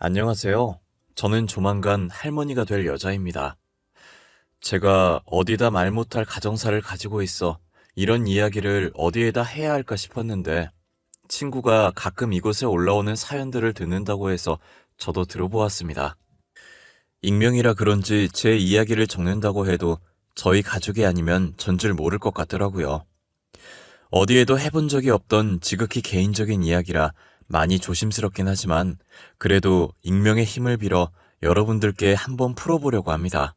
안녕하세요. 저는 조만간 할머니가 될 여자입니다. 제가 어디다 말 못할 가정사를 가지고 있어 이런 이야기를 어디에다 해야 할까 싶었는데 친구가 가끔 이곳에 올라오는 사연들을 듣는다고 해서 저도 들어보았습니다. 익명이라 그런지 제 이야기를 적는다고 해도 저희 가족이 아니면 전줄 모를 것 같더라고요. 어디에도 해본 적이 없던 지극히 개인적인 이야기라 많이 조심스럽긴 하지만 그래도 익명의 힘을 빌어 여러분들께 한번 풀어보려고 합니다.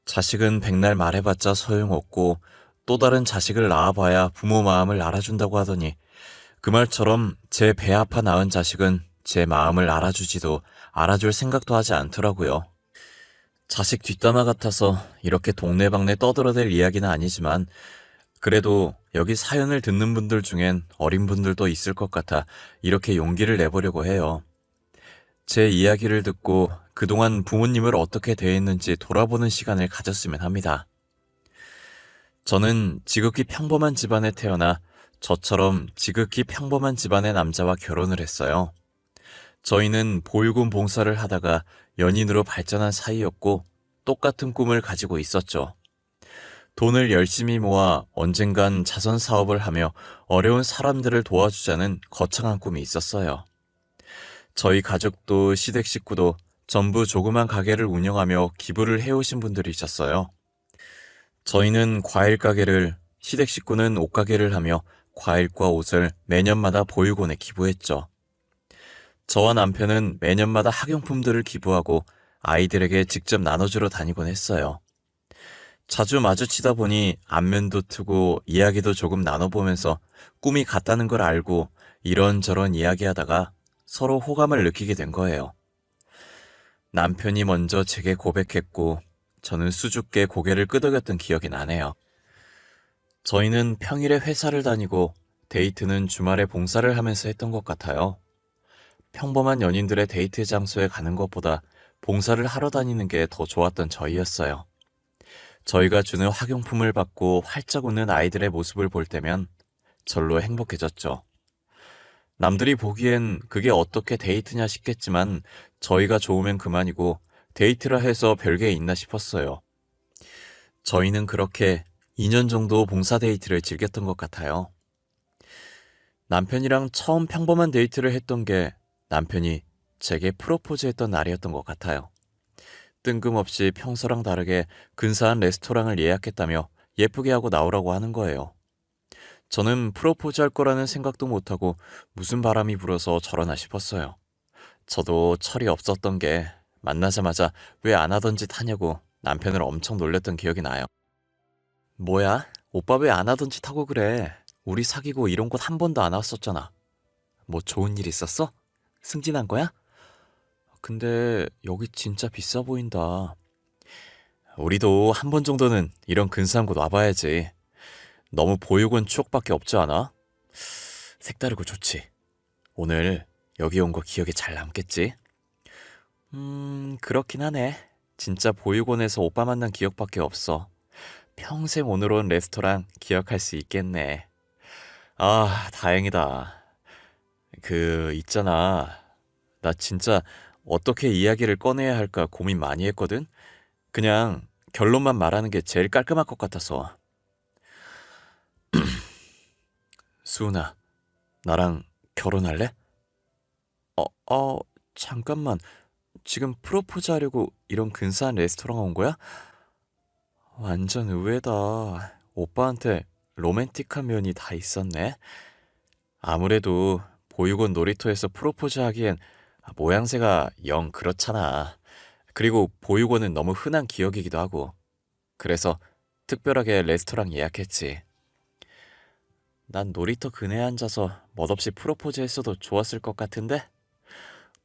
자식은 백날 말해봤자 소용없고 또 다른 자식을 낳아봐야 부모 마음을 알아준다고 하더니 그 말처럼 제 배 아파 낳은 자식은 제 마음을 알아주지도 알아줄 생각도 하지 않더라고요. 자식 뒷담화 같아서 이렇게 동네방네 떠들어댈 이야기는 아니지만 그래도 여기 사연을 듣는 분들 중엔 어린 분들도 있을 것 같아 이렇게 용기를 내보려고 해요. 제 이야기를 듣고 그동안 부모님을 어떻게 대했는지 돌아보는 시간을 가졌으면 합니다. 저는 지극히 평범한 집안에 태어나 저처럼 지극히 평범한 집안의 남자와 결혼을 했어요. 저희는 보육원 봉사를 하다가 연인으로 발전한 사이였고 똑같은 꿈을 가지고 있었죠. 돈을 열심히 모아 언젠간 자선 사업을 하며 어려운 사람들을 도와주자는 거창한 꿈이 있었어요. 저희 가족도 시댁 식구도 전부 조그만 가게를 운영하며 기부를 해오신 분들이셨어요. 저희는 과일 가게를, 시댁 식구는 옷 가게를 하며 과일과 옷을 매년마다 보육원에 기부했죠. 저와 남편은 매년마다 학용품들을 기부하고 아이들에게 직접 나눠주러 다니곤 했어요. 자주 마주치다 보니 안면도 트고 이야기도 조금 나눠보면서 꿈이 같다는 걸 알고 이런저런 이야기하다가 서로 호감을 느끼게 된 거예요. 남편이 먼저 제게 고백했고 저는 수줍게 고개를 끄덕였던 기억이 나네요. 저희는 평일에 회사를 다니고 데이트는 주말에 봉사를 하면서 했던 것 같아요. 평범한 연인들의 데이트 장소에 가는 것보다 봉사를 하러 다니는 게 더 좋았던 저희였어요. 저희가 주는 학용품을 받고 활짝 웃는 아이들의 모습을 볼 때면 절로 행복해졌죠. 남들이 보기엔 그게 어떻게 데이트냐 싶겠지만 저희가 좋으면 그만이고 데이트라 해서 별게 있나 싶었어요. 저희는 그렇게 2년 정도 봉사 데이트를 즐겼던 것 같아요. 남편이랑 처음 평범한 데이트를 했던 게 남편이 제게 프로포즈 했던 날이었던 것 같아요. 뜬금없이 평소랑 다르게 근사한 레스토랑을 예약했다며 예쁘게 하고 나오라고 하는 거예요. 저는 프로포즈 할 거라는 생각도 못하고 무슨 바람이 불어서 저러나 싶었어요. 저도 철이 없었던 게 만나자마자 왜 안 하던 짓 하냐고 남편을 엄청 놀렸던 기억이 나요. 뭐야? 오빠 왜 안 하던 짓 하고 그래? 우리 사귀고 이런 곳 한 번도 안 왔었잖아. 뭐 좋은 일 있었어? 승진한 거야? 근데 여기 진짜 비싸 보인다. 우리도 한 번 정도는 이런 근사한 곳 와봐야지. 너무 보육원 추억밖에 없지 않아? 색다르고 좋지. 오늘 여기 온 거 기억에 잘 남겠지? 그렇긴 하네. 진짜 보육원에서 오빠 만난 기억밖에 없어. 평생 오늘 온 레스토랑 기억할 수 있겠네. 아, 다행이다. 있잖아. 나 진짜 어떻게 이야기를 꺼내야 할까 고민 많이 했거든? 그냥 결론만 말하는 게 제일 깔끔할 것 같아서. 수은아, 나랑 결혼할래? 어, 어, 잠깐만. 지금 프로포즈 하려고 이런 근사한 레스토랑 온 거야? 완전 의외다. 오빠한테 로맨틱한 면이 다 있었네. 아무래도 보육원 놀이터에서 프로포즈 하기엔 모양새가 영 그렇잖아. 그리고 보육원은 너무 흔한 기억이기도 하고. 그래서 특별하게 레스토랑 예약했지. 난 놀이터 근해에 앉아서 멋없이 프로포즈 했어도 좋았을 것 같은데?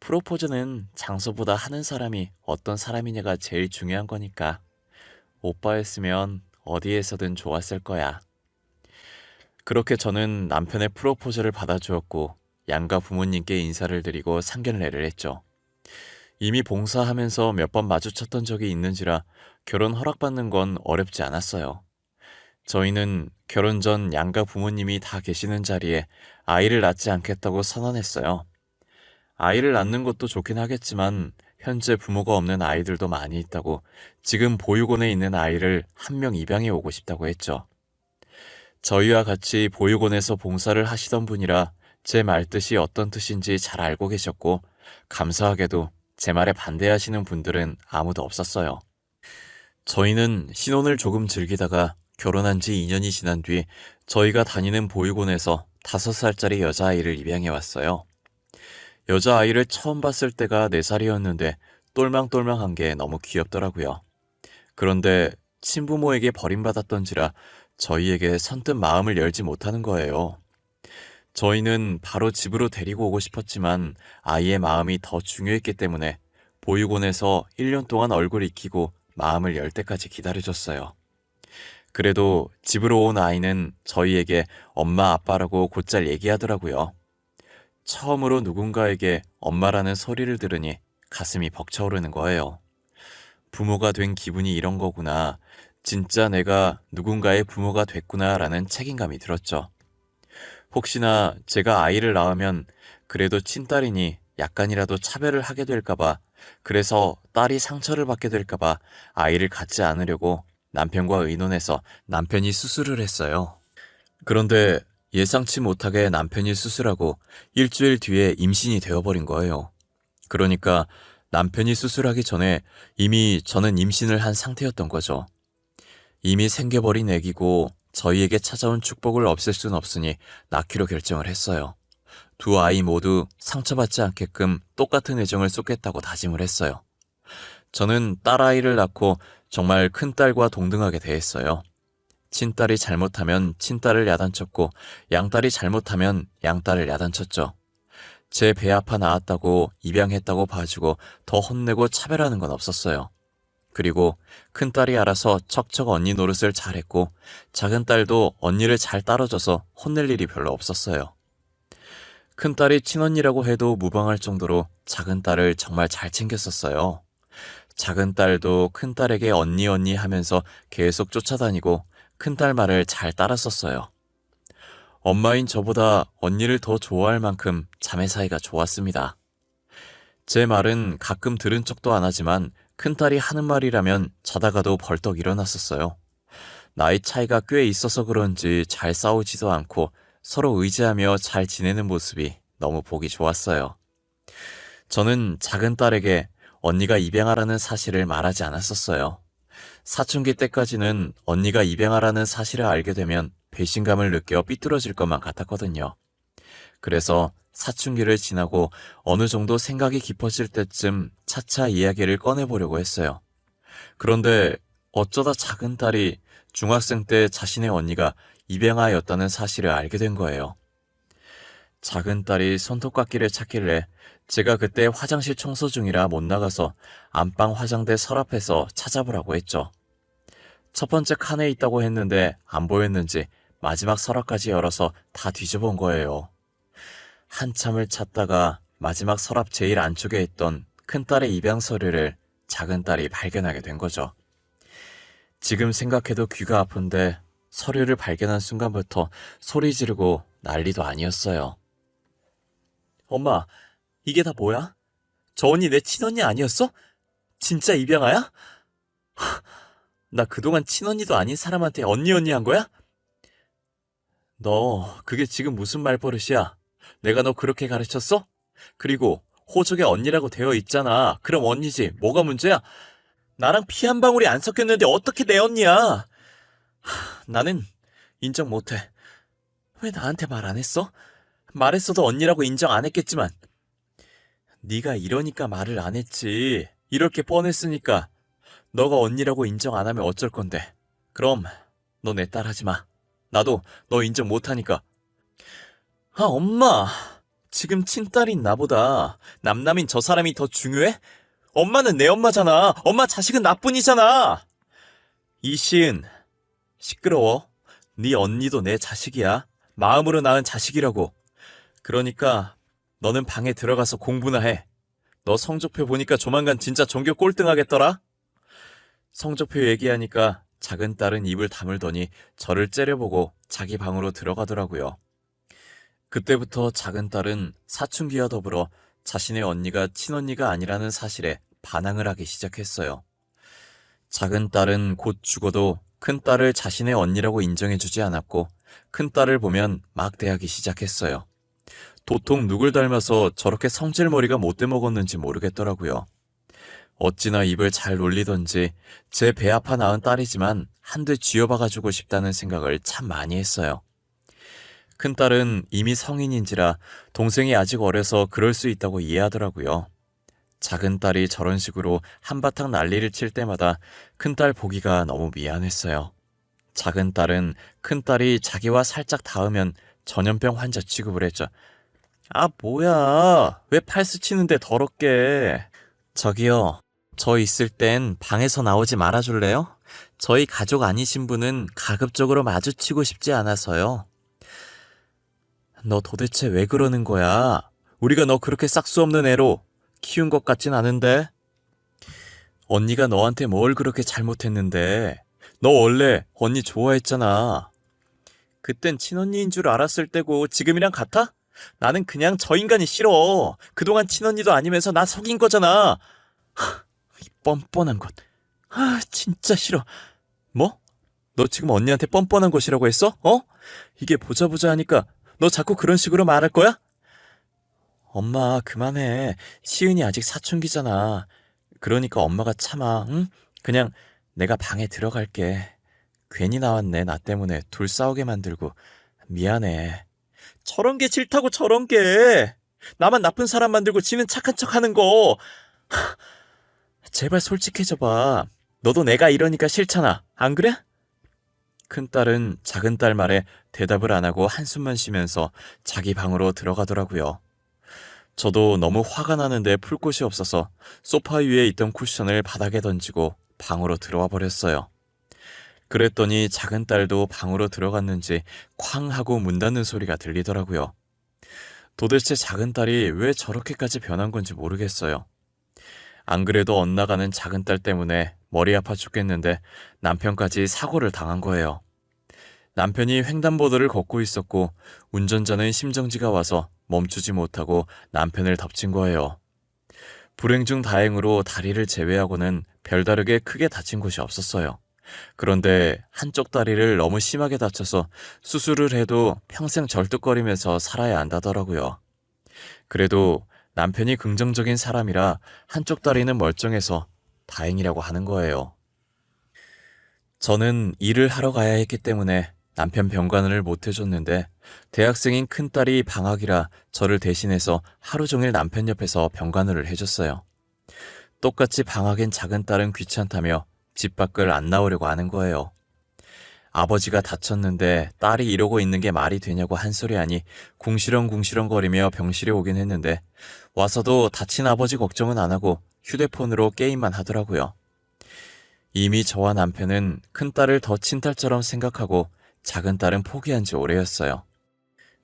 프로포즈는 장소보다 하는 사람이 어떤 사람이냐가 제일 중요한 거니까. 오빠였으면 어디에서든 좋았을 거야. 그렇게 저는 남편의 프로포즈를 받아주었고 양가 부모님께 인사를 드리고 상견례를 했죠. 이미 봉사하면서 몇 번 마주쳤던 적이 있는지라 결혼 허락받는 건 어렵지 않았어요. 저희는 결혼 전 양가 부모님이 다 계시는 자리에 아이를 낳지 않겠다고 선언했어요. 아이를 낳는 것도 좋긴 하겠지만 현재 부모가 없는 아이들도 많이 있다고 지금 보육원에 있는 아이를 한 명 입양해 오고 싶다고 했죠. 저희와 같이 보육원에서 봉사를 하시던 분이라 제 말뜻이 어떤 뜻인지 잘 알고 계셨고 감사하게도 제 말에 반대하시는 분들은 아무도 없었어요. 저희는 신혼을 조금 즐기다가 결혼한 지 2년이 지난 뒤 저희가 다니는 보육원에서 5살짜리 여자아이를 입양해 왔어요. 여자아이를 처음 봤을 때가 4살이었는데 똘망똘망한 게 너무 귀엽더라고요. 그런데 친부모에게 버림받았던지라 저희에게 선뜻 마음을 열지 못하는 거예요. 저희는 바로 집으로 데리고 오고 싶었지만 아이의 마음이 더 중요했기 때문에 보육원에서 1년 동안 얼굴 익히고 마음을 열 때까지 기다려줬어요. 그래도 집으로 온 아이는 저희에게 엄마 아빠라고 곧잘 얘기하더라고요. 처음으로 누군가에게 엄마라는 소리를 들으니 가슴이 벅차오르는 거예요. 부모가 된 기분이 이런 거구나. 진짜 내가 누군가의 부모가 됐구나라는 책임감이 들었죠. 혹시나 제가 아이를 낳으면 그래도 친딸이니 약간이라도 차별을 하게 될까봐, 그래서 딸이 상처를 받게 될까봐 아이를 갖지 않으려고 남편과 의논해서 남편이 수술을 했어요. 그런데 예상치 못하게 남편이 수술하고 일주일 뒤에 임신이 되어버린 거예요. 그러니까 남편이 수술하기 전에 이미 저는 임신을 한 상태였던 거죠. 이미 생겨버린 아기고 저희에게 찾아온 축복을 없앨 순 없으니 낳기로 결정을 했어요. 두 아이 모두 상처받지 않게끔 똑같은 애정을 쏟겠다고 다짐을 했어요. 저는 딸아이를 낳고 정말 큰딸과 동등하게 대했어요. 친딸이 잘못하면 친딸을 야단쳤고 양딸이 잘못하면 양딸을 야단쳤죠. 제 배 아파 낳았다고 입양했다고 봐주고 더 혼내고 차별하는 건 없었어요. 그리고 큰딸이 알아서 척척 언니 노릇을 잘했고 작은딸도 언니를 잘 따라줘서 혼낼 일이 별로 없었어요. 큰딸이 친언니라고 해도 무방할 정도로 작은딸을 정말 잘 챙겼었어요. 작은딸도 큰딸에게 언니 언니 하면서 계속 쫓아다니고 큰딸 말을 잘 따랐었어요. 엄마인 저보다 언니를 더 좋아할 만큼 자매 사이가 좋았습니다. 제 말은 가끔 들은 척도 안 하지만 큰딸이 하는 말이라면 자다가도 벌떡 일어났었어요. 나이 차이가 꽤 있어서 그런지 잘 싸우지도 않고 서로 의지하며 잘 지내는 모습이 너무 보기 좋았어요. 저는 작은딸에게 언니가 입양하라는 사실을 말하지 않았었어요. 사춘기 때까지는 언니가 입양하라는 사실을 알게 되면 배신감을 느껴 삐뚤어질 것만 같았거든요. 그래서 사춘기를 지나고 어느 정도 생각이 깊어질 때쯤 차차 이야기를 꺼내보려고 했어요. 그런데 어쩌다 작은딸이 중학생 때 자신의 언니가 입양아였다는 사실을 알게 된 거예요. 작은딸이 손톱깎이를 찾길래 제가 그때 화장실 청소 중이라 못 나가서 안방 화장대 서랍에서 찾아보라고 했죠. 첫 번째 칸에 있다고 했는데 안 보였는지 마지막 서랍까지 열어서 다 뒤져본 거예요. 한참을 찾다가 마지막 서랍 제일 안쪽에 있던 큰딸의 입양 서류를 작은딸이 발견하게 된 거죠. 지금 생각해도 귀가 아픈데 서류를 발견한 순간부터 소리 지르고 난리도 아니었어요. 엄마, 이게 다 뭐야? 저 언니 내 친언니 아니었어? 진짜 입양아야? 나 그동안 친언니도 아닌 사람한테 언니 언니 한 거야? 너 그게 지금 무슨 말버릇이야? 내가 너 그렇게 가르쳤어? 그리고 호적에 언니라고 되어 있잖아. 그럼 언니지. 뭐가 문제야? 나랑 피 한 방울이 안 섞였는데 어떻게 내 언니야? 나는 인정 못해. 왜 나한테 말 안 했어? 말했어도 언니라고 인정 안 했겠지만. 네가 이러니까 말을 안 했지. 이럴 게 뻔했으니까. 너가 언니라고 인정 안 하면 어쩔 건데. 그럼 너 내 딸 하지 마. 나도 너 인정 못하니까. 아, 엄마. 지금 친딸인 나보다 남남인 저 사람이 더 중요해? 엄마는 내 엄마잖아. 엄마 자식은 나뿐이잖아. 이시은, 시끄러워. 네 언니도 내 자식이야. 마음으로 낳은 자식이라고. 그러니까 너는 방에 들어가서 공부나 해. 너 성적표 보니까 조만간 진짜 전교 꼴등하겠더라. 성적표 얘기하니까 작은 딸은 입을 다물더니 저를 째려보고 자기 방으로 들어가더라고요. 그때부터 작은 딸은 사춘기와 더불어 자신의 언니가 친언니가 아니라는 사실에 반항을 하기 시작했어요. 작은 딸은 곧 죽어도 큰 딸을 자신의 언니라고 인정해주지 않았고 큰 딸을 보면 막 대하기 시작했어요. 도통 누굴 닮아서 저렇게 성질머리가 못돼 먹었는지 모르겠더라고요. 어찌나 입을 잘 놀리던지 제 배 아파 낳은 딸이지만 한 대 쥐어박아주고 싶다는 생각을 참 많이 했어요. 큰딸은 이미 성인인지라 동생이 아직 어려서 그럴 수 있다고 이해하더라고요. 작은 딸이 저런 식으로 한바탕 난리를 칠 때마다 큰딸 보기가 너무 미안했어요. 작은 딸은 큰딸이 자기와 살짝 닿으면 전염병 환자 취급을 했죠. 아, 뭐야. 왜 팔스 치는데 더럽게. 저기요. 저 있을 땐 방에서 나오지 말아줄래요? 저희 가족 아니신 분은 가급적으로 마주치고 싶지 않아서요. 너 도대체 왜 그러는 거야? 우리가 너 그렇게 싹수 없는 애로 키운 것 같진 않은데? 언니가 너한테 뭘 그렇게 잘못했는데? 너 원래 언니 좋아했잖아. 그땐 친언니인 줄 알았을 때고 지금이랑 같아? 나는 그냥 저 인간이 싫어. 그동안 친언니도 아니면서 나 속인 거잖아. 이 뻔뻔한 것. 진짜 싫어. 뭐? 너 지금 언니한테 뻔뻔한 것이라고 했어? 어? 이게 보자 하니까 너 자꾸 그런 식으로 말할 거야? 엄마, 그만해. 시은이 아직 사춘기잖아. 그러니까 엄마가 참아, 응? 그냥 내가 방에 들어갈게. 괜히 나왔네, 나 때문에 둘 싸우게 만들고. 미안해. 저런 게 싫다고, 저런 게. 나만 나쁜 사람 만들고 지는 착한 척 하는 거. 제발 솔직해져봐. 너도 내가 이러니까 싫잖아. 안 그래? 큰딸은 작은딸 말에 대답을 안 하고 한숨만 쉬면서 자기 방으로 들어가더라고요. 저도 너무 화가 나는데 풀 곳이 없어서 소파 위에 있던 쿠션을 바닥에 던지고 방으로 들어와 버렸어요. 그랬더니 작은딸도 방으로 들어갔는지 쾅 하고 문 닫는 소리가 들리더라고요. 도대체 작은딸이 왜 저렇게까지 변한 건지 모르겠어요. 안 그래도 엇나가는 작은딸 때문에 머리 아파 죽겠는데 남편까지 사고를 당한 거예요. 남편이 횡단보도를 걷고 있었고 운전자는 심정지가 와서 멈추지 못하고 남편을 덮친 거예요. 불행 중 다행으로 다리를 제외하고는 별다르게 크게 다친 곳이 없었어요. 그런데 한쪽 다리를 너무 심하게 다쳐서 수술을 해도 평생 절뚝거리면서 살아야 한다더라고요. 그래도 남편이 긍정적인 사람이라 한쪽 다리는 멀쩡해서 다행이라고 하는 거예요. 저는 일을 하러 가야 했기 때문에 남편 병간을 못 해줬는데 대학생인 큰딸이 방학이라 저를 대신해서 하루 종일 남편 옆에서 병간호를 해줬어요. 똑같이 방학인 작은딸은 귀찮다며 집 밖을 안 나오려고 하는 거예요. 아버지가 다쳤는데 딸이 이러고 있는 게 말이 되냐고 한 소리 하니 궁시렁궁시렁거리며 병실에 오긴 했는데 와서도 다친 아버지 걱정은 안 하고 휴대폰으로 게임만 하더라고요. 이미 저와 남편은 큰딸을 더 친딸처럼 생각하고 작은딸은 포기한 지 오래였어요.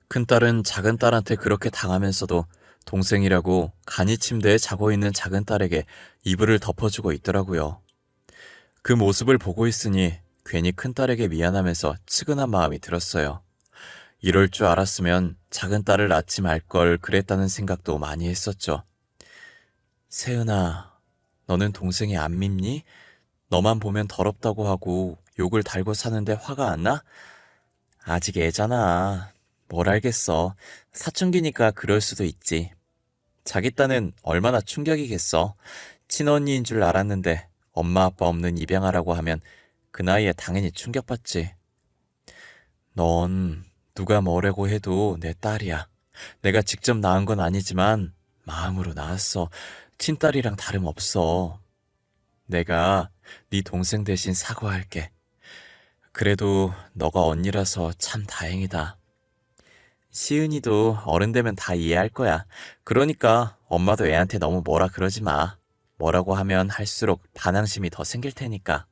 큰딸은 작은딸한테 그렇게 당하면서도 동생이라고 간이 침대에 자고 있는 작은딸에게 이불을 덮어주고 있더라고요. 그 모습을 보고 있으니 괜히 큰딸에게 미안하면서 측은한 마음이 들었어요. 이럴 줄 알았으면 작은딸을 낳지 말 걸 그랬다는 생각도 많이 했었죠. 세은아, 너는 동생이 안 밉니? 너만 보면 더럽다고 하고 욕을 달고 사는데 화가 안 나? 아직 애잖아. 뭘 알겠어. 사춘기니까 그럴 수도 있지. 자기 딴엔 얼마나 충격이겠어. 친언니인 줄 알았는데 엄마 아빠 없는 입양아라고 하면 그 나이에 당연히 충격받지. 넌 누가 뭐라고 해도 내 딸이야. 내가 직접 낳은 건 아니지만 마음으로 낳았어. 친딸이랑 다름없어. 내가 네 동생 대신 사과할게. 그래도 너가 언니라서 참 다행이다. 시은이도 어른 되면 다 이해할 거야. 그러니까 엄마도 애한테 너무 뭐라 그러지 마. 뭐라고 하면 할수록 반항심이 더 생길 테니까.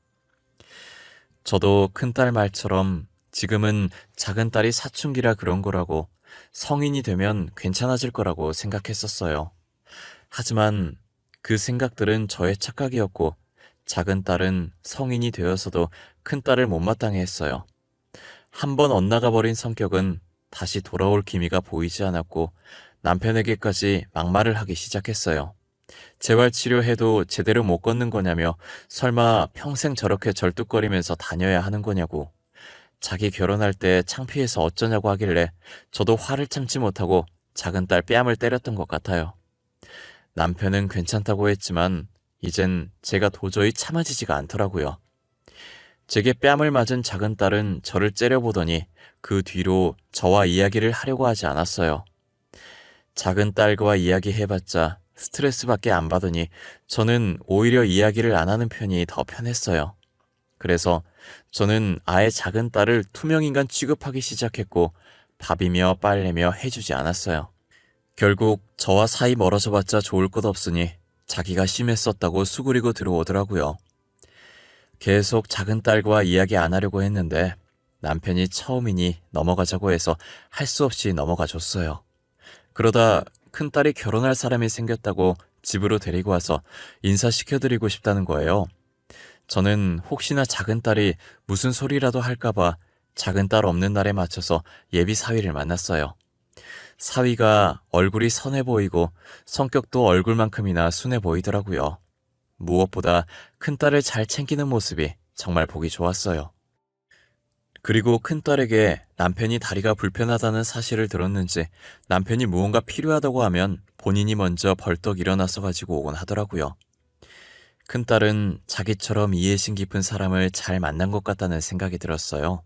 저도 큰딸 말처럼 지금은 작은딸이 사춘기라 그런 거라고 성인이 되면 괜찮아질 거라고 생각했었어요. 하지만 그 생각들은 저의 착각이었고 작은딸은 성인이 되어서도 큰딸을 못마땅해 했어요. 한 번 엇나가 버린 성격은 다시 돌아올 기미가 보이지 않았고 남편에게까지 막말을 하기 시작했어요. 재활치료해도 제대로 못 걷는 거냐며 설마 평생 저렇게 절뚝거리면서 다녀야 하는 거냐고 자기 결혼할 때 창피해서 어쩌냐고 하길래 저도 화를 참지 못하고 작은 딸 뺨을 때렸던 것 같아요. 남편은 괜찮다고 했지만 이젠 제가 도저히 참아지지가 않더라고요. 제게 뺨을 맞은 작은 딸은 저를 째려보더니 그 뒤로 저와 이야기를 하려고 하지 않았어요. 작은 딸과 이야기해봤자 스트레스밖에 안 받으니 저는 오히려 이야기를 안 하는 편이 더 편했어요. 그래서 저는 아예 작은 딸을 투명인간 취급하기 시작했고 밥이며 빨래며 해주지 않았어요. 결국 저와 사이 멀어져 봤자 좋을 것 없으니 자기가 심했었다고 수그리고 들어오더라고요. 계속 작은 딸과 이야기 안 하려고 했는데 남편이 처음이니 넘어가자고 해서 할 수 없이 넘어가 줬어요. 그러다 큰딸이 결혼할 사람이 생겼다고 집으로 데리고 와서 인사시켜드리고 싶다는 거예요. 저는 혹시나 작은 딸이 무슨 소리라도 할까봐 작은 딸 없는 날에 맞춰서 예비 사위를 만났어요. 사위가 얼굴이 선해 보이고 성격도 얼굴만큼이나 순해 보이더라고요. 무엇보다 큰딸을 잘 챙기는 모습이 정말 보기 좋았어요. 그리고 큰딸에게 남편이 다리가 불편하다는 사실을 들었는지 남편이 무언가 필요하다고 하면 본인이 먼저 벌떡 일어나서 가지고 오곤 하더라고요. 큰딸은 자기처럼 이해심 깊은 사람을 잘 만난 것 같다는 생각이 들었어요.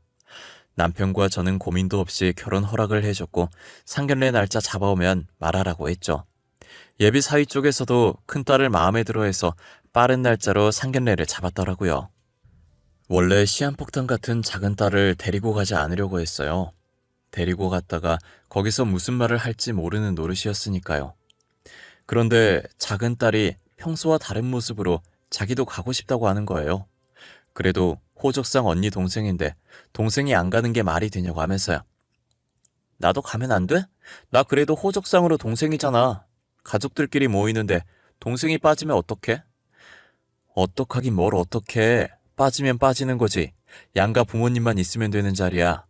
남편과 저는 고민도 없이 결혼 허락을 해줬고 상견례 날짜 잡아오면 말하라고 했죠. 예비 사위 쪽에서도 큰딸을 마음에 들어해서 빠른 날짜로 상견례를 잡았더라고요. 원래 시한폭탄 같은 작은 딸을 데리고 가지 않으려고 했어요. 데리고 갔다가 거기서 무슨 말을 할지 모르는 노릇이었으니까요. 그런데 작은 딸이 평소와 다른 모습으로 자기도 가고 싶다고 하는 거예요. 그래도 호적상 언니 동생인데 동생이 안 가는 게 말이 되냐고 하면서요. 나도 가면 안 돼? 나 그래도 호적상으로 동생이잖아. 가족들끼리 모이는데 동생이 빠지면 어떡해? 어떡하긴 뭘 어떡해. 빠지면 빠지는 거지. 양가 부모님만 있으면 되는 자리야.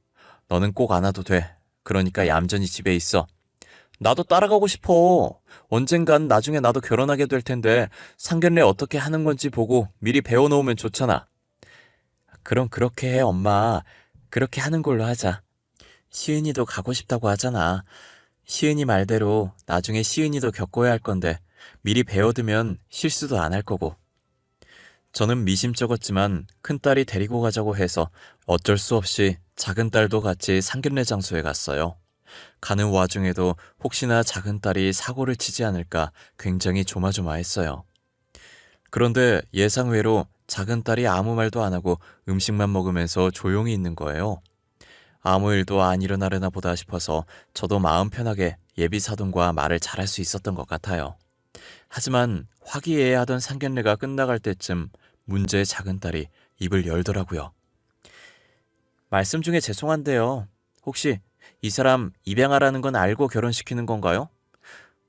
너는 꼭 안 와도 돼. 그러니까 얌전히 집에 있어. 나도 따라가고 싶어. 언젠간 나중에 나도 결혼하게 될 텐데 상견례 어떻게 하는 건지 보고 미리 배워놓으면 좋잖아. 그럼 그렇게 해, 엄마. 그렇게 하는 걸로 하자. 시은이도 가고 싶다고 하잖아. 시은이 말대로 나중에 시은이도 겪어야 할 건데 미리 배워두면 실수도 안 할 거고. 저는 미심쩍었지만 큰딸이 데리고 가자고 해서 어쩔 수 없이 작은 딸도 같이 상견례 장소에 갔어요. 가는 와중에도 혹시나 작은 딸이 사고를 치지 않을까 굉장히 조마조마했어요. 그런데 예상외로 작은 딸이 아무 말도 안 하고 음식만 먹으면서 조용히 있는 거예요. 아무 일도 안 일어나려나 보다 싶어서 저도 마음 편하게 예비 사돈과 말을 잘할 수 있었던 것 같아요. 하지만 화기애애하던 상견례가 끝나갈 때쯤 문제의 작은 딸이 입을 열더라고요. 말씀 중에 죄송한데요. 혹시 이 사람 입양하라는 건 알고 결혼시키는 건가요?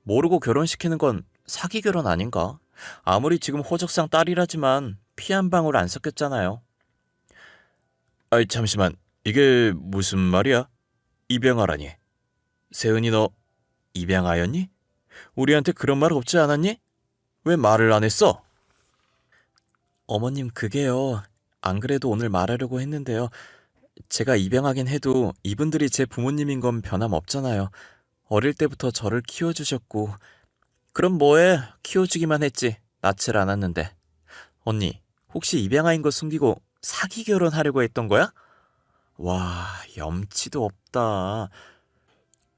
모르고 결혼시키는 건 사기 결혼 아닌가? 아무리 지금 호적상 딸이라지만 피 한 방울 안 섞였잖아요. 아이 잠시만, 이게 무슨 말이야? 입양하라니. 세은이 너 입양하였니? 우리한테 그런 말 없지 않았니? 왜 말을 안 했어? 어머님 그게요. 안 그래도 오늘 말하려고 했는데요. 제가 입양하긴 해도 이분들이 제 부모님인 건 변함없잖아요. 어릴 때부터 저를 키워주셨고. 그럼 뭐해? 키워주기만 했지. 낳질 않았는데. 언니, 혹시 입양아인 거 숨기고 사기 결혼하려고 했던 거야? 와, 염치도 없다.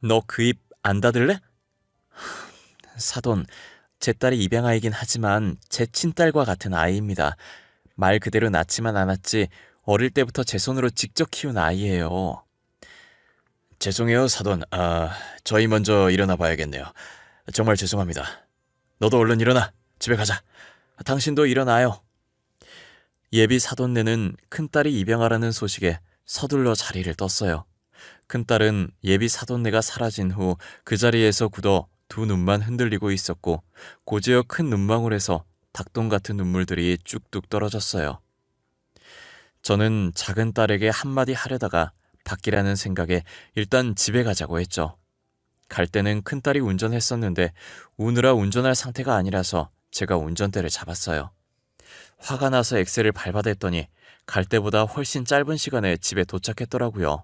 너 그 입 안 닫을래? 사돈, 제 딸이 입양아이긴 하지만 제 친딸과 같은 아이입니다. 말 그대로 낳지만 않았지 어릴 때부터 제 손으로 직접 키운 아이예요. 죄송해요, 사돈. 저희 먼저 일어나 봐야겠네요. 정말 죄송합니다. 너도 얼른 일어나. 집에 가자. 당신도 일어나요. 예비 사돈네는 큰딸이 입양하라는 소식에 서둘러 자리를 떴어요. 큰딸은 예비 사돈네가 사라진 후 그 자리에서 굳어 두 눈만 흔들리고 있었고 고지어 큰 눈망울에서 닭똥 같은 눈물들이 쭉뚝 떨어졌어요. 저는 작은 딸에게 한마디 하려다가 바뀌라는 생각에 일단 집에 가자고 했죠. 갈 때는 큰딸이 운전했었는데 우느라 운전할 상태가 아니라서 제가 운전대를 잡았어요. 화가 나서 엑셀을 밟아댔더니 갈 때보다 훨씬 짧은 시간에 집에 도착했더라고요.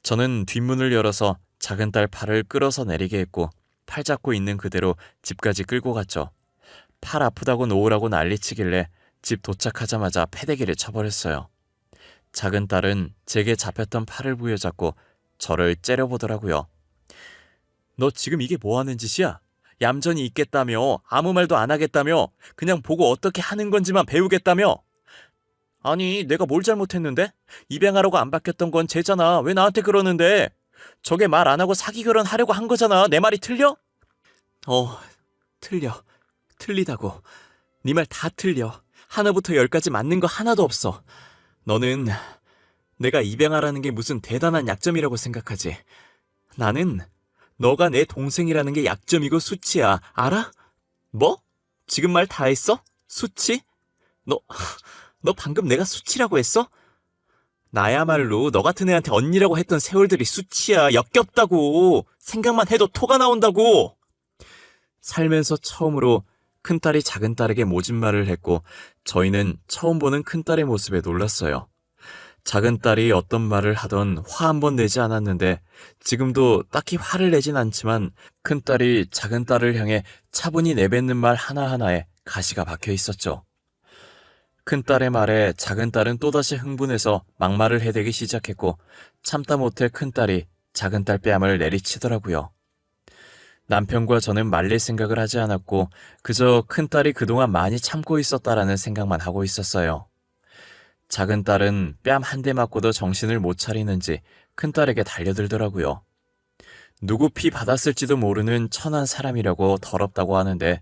저는 뒷문을 열어서 작은 딸 팔을 끌어서 내리게 했고 팔 잡고 있는 그대로 집까지 끌고 갔죠. 팔 아프다고 놓으라고 난리치길래 집 도착하자마자 패대기를 쳐버렸어요. 작은 딸은 제게 잡혔던 팔을 부여잡고 저를 째려보더라고요. 너 지금 이게 뭐 하는 짓이야? 얌전히 있겠다며, 아무 말도 안 하겠다며, 그냥 보고 어떻게 하는 건지만 배우겠다며. 아니, 내가 뭘 잘못했는데? 입양하라고 안 바뀌었던 건 쟤잖아. 왜 나한테 그러는데? 저게 말 안 하고 사기 결혼하려고 한 거잖아. 내 말이 틀려? 틀려. 틀리다고. 네 말 다 틀려. 하나부터 열까지 맞는 거 하나도 없어. 너는 내가 입양하라는 게 무슨 대단한 약점이라고 생각하지. 나는 너가 내 동생이라는 게 약점이고 수치야. 알아? 뭐? 지금 말 다 했어? 수치? 너 방금 내가 수치라고 했어? 나야말로 너 같은 애한테 언니라고 했던 세월들이 수치야. 역겹다고. 생각만 해도 토가 나온다고. 살면서 처음으로 큰딸이 작은딸에게 모진 말을 했고 저희는 처음 보는 큰딸의 모습에 놀랐어요. 작은딸이 어떤 말을 하던 화 한 번 내지 않았는데 지금도 딱히 화를 내진 않지만 큰딸이 작은딸을 향해 차분히 내뱉는 말 하나하나에 가시가 박혀 있었죠. 큰딸의 말에 작은딸은 또다시 흥분해서 막말을 해대기 시작했고 참다 못해 큰딸이 작은딸 뺨을 내리치더라고요. 남편과 저는 말릴 생각을 하지 않았고 그저 큰딸이 그동안 많이 참고 있었다라는 생각만 하고 있었어요. 작은딸은 뺨 한 대 맞고도 정신을 못 차리는지 큰딸에게 달려들더라고요. 누구 피 받았을지도 모르는 천한 사람이라고 더럽다고 하는데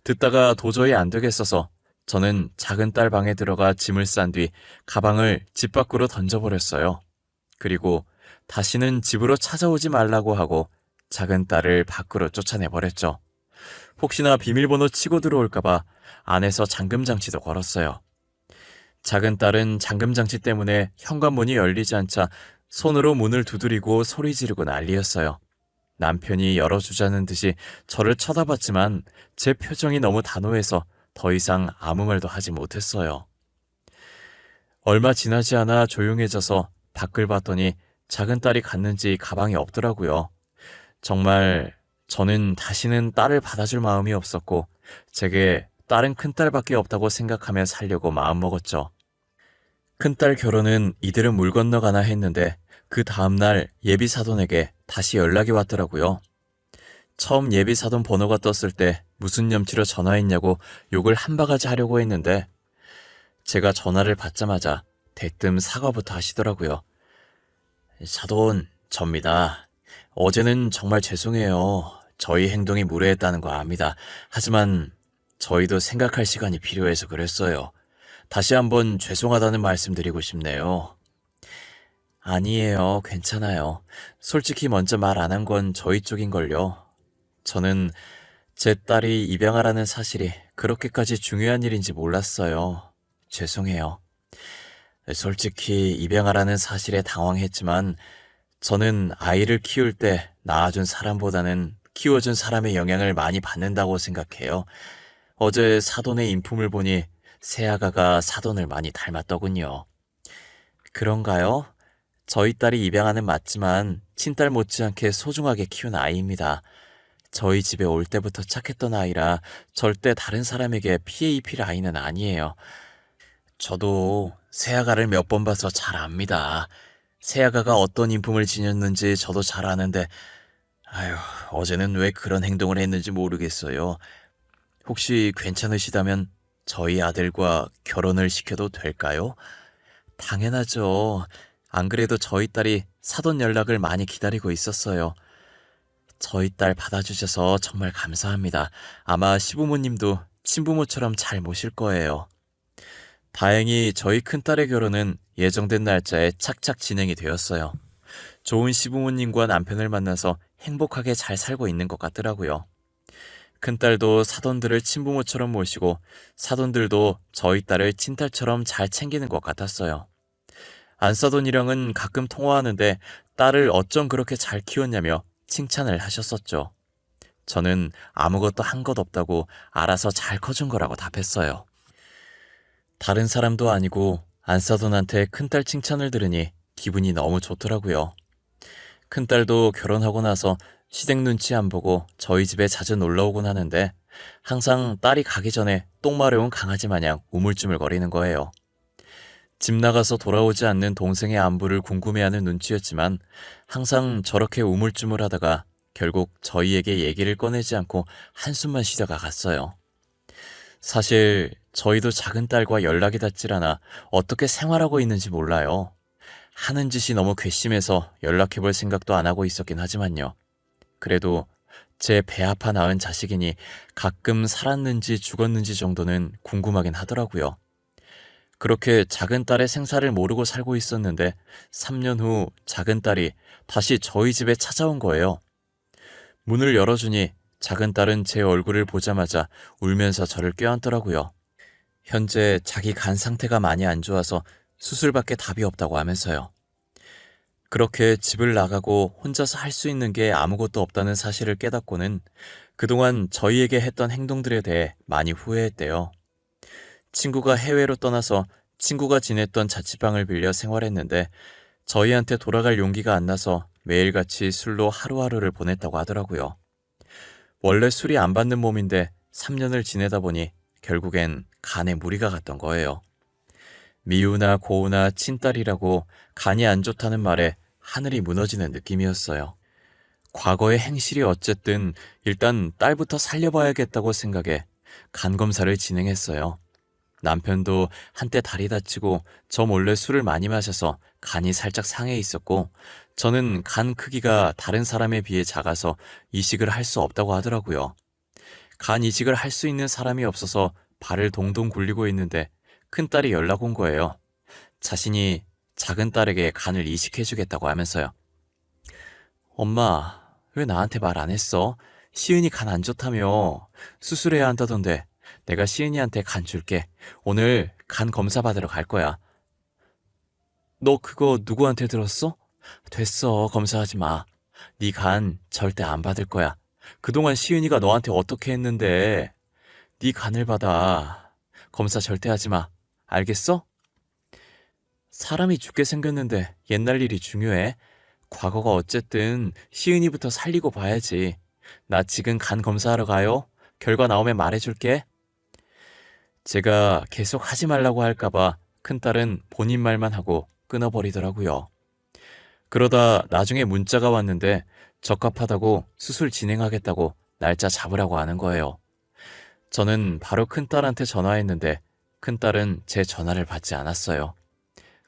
듣다가 도저히 안 되겠어서 저는 작은딸 방에 들어가 짐을 싼 뒤 가방을 집 밖으로 던져버렸어요. 그리고 다시는 집으로 찾아오지 말라고 하고 작은딸을 밖으로 쫓아내버렸죠. 혹시나 비밀번호 치고 들어올까봐 안에서 잠금장치도 걸었어요. 작은딸은 잠금장치 때문에 현관문이 열리지 않자 손으로 문을 두드리고 소리 지르고 난리였어요. 남편이 열어주자는 듯이 저를 쳐다봤지만 제 표정이 너무 단호해서 더 이상 아무 말도 하지 못했어요. 얼마 지나지 않아 조용해져서 밖을 봤더니 작은딸이 갔는지 가방이 없더라고요. 정말 저는 다시는 딸을 받아줄 마음이 없었고 제게 딸은 큰딸밖에 없다고 생각하며 살려고 마음먹었죠. 큰딸 결혼은 이들은 물 건너가나 했는데 그 다음날 예비사돈에게 다시 연락이 왔더라고요. 처음 예비사돈 번호가 떴을 때 무슨 염치로 전화했냐고 욕을 한 바가지 하려고 했는데 제가 전화를 받자마자 대뜸 사과부터 하시더라고요. 사돈, 접니다. 어제는 정말 죄송해요. 저희 행동이 무례했다는 거 압니다. 하지만 저희도 생각할 시간이 필요해서 그랬어요. 다시 한번 죄송하다는 말씀 드리고 싶네요. 아니에요. 괜찮아요. 솔직히 먼저 말 안 한 건 저희 쪽인걸요. 저는 제 딸이 입양하라는 사실이 그렇게까지 중요한 일인지 몰랐어요. 죄송해요. 솔직히 입양하라는 사실에 당황했지만 저는 아이를 키울 때 낳아준 사람보다는 키워준 사람의 영향을 많이 받는다고 생각해요. 어제 사돈의 인품을 보니 새아가가 사돈을 많이 닮았더군요. 그런가요? 저희 딸이 입양하는 맞지만 친딸 못지않게 소중하게 키운 아이입니다. 저희 집에 올 때부터 착했던 아이라 절대 다른 사람에게 피해 입힐 아이는 아니에요. 저도 새아가를 몇 번 봐서 잘 압니다. 새아가가 어떤 인품을 지녔는지 저도 잘 아는데 아휴, 어제는 왜 그런 행동을 했는지 모르겠어요. 혹시 괜찮으시다면 저희 아들과 결혼을 시켜도 될까요? 당연하죠. 안 그래도 저희 딸이 사돈 연락을 많이 기다리고 있었어요. 저희 딸 받아주셔서 정말 감사합니다. 아마 시부모님도 친부모처럼 잘 모실 거예요. 다행히 저희 큰딸의 결혼은 예정된 날짜에 착착 진행이 되었어요. 좋은 시부모님과 남편을 만나서 행복하게 잘 살고 있는 것 같더라고요. 큰딸도 사돈들을 친부모처럼 모시고 사돈들도 저희 딸을 친딸처럼 잘 챙기는 것 같았어요. 안사돈이랑은 가끔 통화하는데 딸을 어쩜 그렇게 잘 키웠냐며 칭찬을 하셨었죠. 저는 아무것도 한 것 없다고 알아서 잘 커준 거라고 답했어요. 다른 사람도 아니고 안사돈한테 큰딸 칭찬을 들으니 기분이 너무 좋더라고요. 큰딸도 결혼하고 나서 시댁 눈치 안 보고 저희 집에 자주 놀러 오곤 하는데 항상 딸이 가기 전에 똥 마려운 강아지 마냥 우물쭈물거리는 거예요. 집 나가서 돌아오지 않는 동생의 안부를 궁금해하는 눈치였지만 항상 저렇게 우물쭈물하다가 결국 저희에게 얘기를 꺼내지 않고 한숨만 쉬다가 갔어요. 사실 저희도 작은 딸과 연락이 닿질 않아 어떻게 생활하고 있는지 몰라요. 하는 짓이 너무 괘씸해서 연락해볼 생각도 안 하고 있었긴 하지만요. 그래도 제 배 아파 낳은 자식이니 가끔 살았는지 죽었는지 정도는 궁금하긴 하더라고요. 그렇게 작은 딸의 생사를 모르고 살고 있었는데 3년 후 작은 딸이 다시 저희 집에 찾아온 거예요. 문을 열어주니 작은 딸은 제 얼굴을 보자마자 울면서 저를 껴안더라고요. 현재 자기 간 상태가 많이 안 좋아서 수술밖에 답이 없다고 하면서요. 그렇게 집을 나가고 혼자서 할 수 있는 게 아무것도 없다는 사실을 깨닫고는 그동안 저희에게 했던 행동들에 대해 많이 후회했대요. 친구가 해외로 떠나서 친구가 지냈던 자취방을 빌려 생활했는데 저희한테 돌아갈 용기가 안 나서 매일같이 술로 하루하루를 보냈다고 하더라고요. 원래 술이 안 받는 몸인데 3년을 지내다 보니 결국엔 간에 무리가 갔던 거예요. 미우나 고우나 친딸이라고 간이 안 좋다는 말에 하늘이 무너지는 느낌이었어요. 과거의 행실이 어쨌든 일단 딸부터 살려봐야겠다고 생각해 간 검사를 진행했어요. 남편도 한때 다리 다치고 저 몰래 술을 많이 마셔서 간이 살짝 상해 있었고 저는 간 크기가 다른 사람에 비해 작아서 이식을 할 수 없다고 하더라고요. 간 이식을 할 수 있는 사람이 없어서 발을 동동 굴리고 있는데 큰딸이 연락 온 거예요. 자신이 작은 딸에게 간을 이식해주겠다고 하면서요. 엄마, 왜 나한테 말 안 했어? 시은이 간 안 좋다며. 수술해야 한다던데. 내가 시은이한테 간 줄게. 오늘 간 검사 받으러 갈 거야. 너 그거 누구한테 들었어? 됐어, 검사하지 마. 네 간 절대 안 받을 거야. 그동안 시은이가 너한테 어떻게 했는데. 네 간을 받아. 검사 절대 하지 마. 알겠어? 사람이 죽게 생겼는데 옛날 일이 중요해? 과거가 어쨌든 시은이부터 살리고 봐야지. 나 지금 간 검사하러 가요. 결과 나오면 말해줄게. 제가 계속 하지 말라고 할까봐 큰딸은 본인 말만 하고 끊어버리더라고요. 그러다 나중에 문자가 왔는데 적합하다고 수술 진행하겠다고 날짜 잡으라고 하는 거예요. 저는 바로 큰딸한테 전화했는데 큰딸은 제 전화를 받지 않았어요.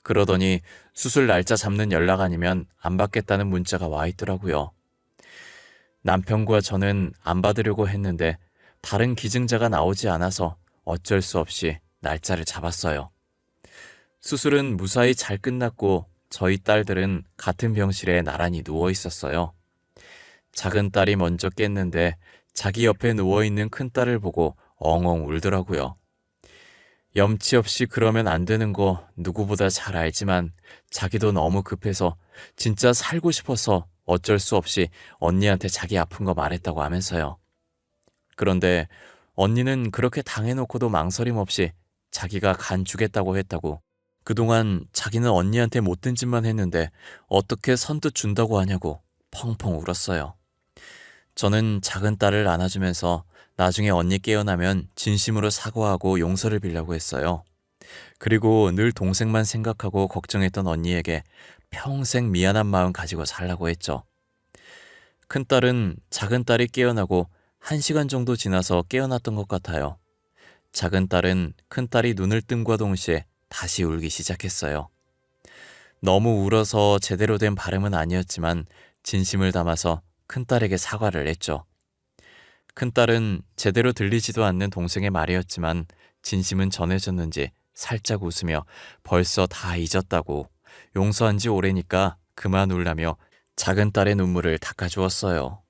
그러더니 수술 날짜 잡는 연락 아니면 안 받겠다는 문자가 와 있더라고요. 남편과 저는 안 받으려고 했는데 다른 기증자가 나오지 않아서 어쩔 수 없이 날짜를 잡았어요. 수술은 무사히 잘 끝났고 저희 딸들은 같은 병실에 나란히 누워 있었어요. 작은 딸이 먼저 깼는데 자기 옆에 누워있는 큰딸을 보고 엉엉 울더라고요. 염치 없이 그러면 안 되는 거 누구보다 잘 알지만 자기도 너무 급해서 진짜 살고 싶어서 어쩔 수 없이 언니한테 자기 아픈 거 말했다고 하면서요. 그런데 언니는 그렇게 당해놓고도 망설임 없이 자기가 간 주겠다고 했다고 그동안 자기는 언니한테 못된 짓만 했는데 어떻게 선뜻 준다고 하냐고 펑펑 울었어요. 저는 작은 딸을 안아주면서 나중에 언니 깨어나면 진심으로 사과하고 용서를 빌려고 했어요. 그리고 늘 동생만 생각하고 걱정했던 언니에게 평생 미안한 마음 가지고 살라고 했죠. 큰딸은 작은 딸이 깨어나고 1시간 정도 지나서 깨어났던 것 같아요. 작은 딸은 큰딸이 눈을 뜸과 동시에 다시 울기 시작했어요. 너무 울어서 제대로 된 발음은 아니었지만 진심을 담아서 큰딸에게 사과를 했죠. 큰딸은 제대로 들리지도 않는 동생의 말이었지만 진심은 전해졌는지 살짝 웃으며 벌써 다 잊었다고 용서한 지 오래니까 그만 울라며 작은 딸의 눈물을 닦아주었어요.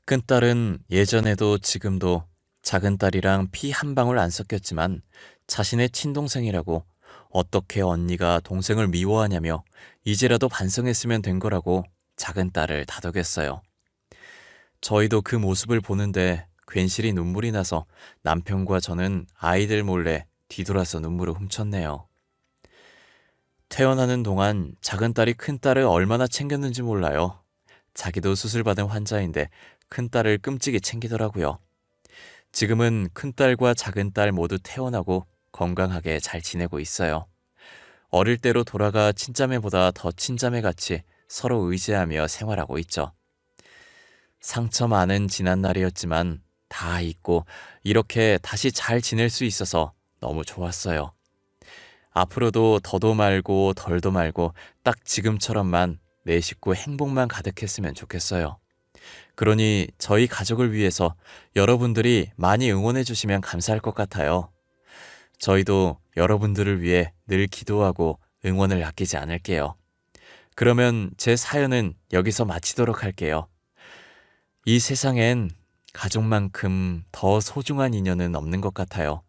큰딸은 예전에도 지금도 작은 딸이랑 피 한 방울 안 섞였지만 자신의 친동생이라고 어떻게 언니가 동생을 미워하냐며 이제라도 반성했으면 된 거라고 작은 딸을 다독였어요. 저희도 그 모습을 보는데 괜시리 눈물이 나서 남편과 저는 아이들 몰래 뒤돌아서 눈물을 훔쳤네요. 퇴원하는 동안 작은 딸이 큰 딸을 얼마나 챙겼는지 몰라요. 자기도 수술받은 환자인데 큰 딸을 끔찍이 챙기더라고요. 지금은 큰 딸과 작은 딸 모두 퇴원하고 건강하게 잘 지내고 있어요. 어릴 때로 돌아가 친자매보다 더 친자매같이 서로 의지하며 생활하고 있죠. 상처 많은 지난 날이었지만 다 잊고 이렇게 다시 잘 지낼 수 있어서 너무 좋았어요. 앞으로도 더도 말고 덜도 말고 딱 지금처럼만 내 식구 행복만 가득했으면 좋겠어요. 그러니 저희 가족을 위해서 여러분들이 많이 응원해 주시면 감사할 것 같아요. 저희도 여러분들을 위해 늘 기도하고 응원을 아끼지 않을게요. 그러면 제 사연은 여기서 마치도록 할게요. 이 세상엔 가족만큼 더 소중한 인연은 없는 것 같아요.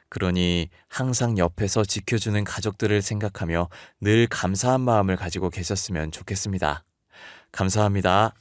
그러니 항상 옆에서 지켜주는 가족들을 생각하며 늘 감사한 마음을 가지고 계셨으면 좋겠습니다. 감사합니다.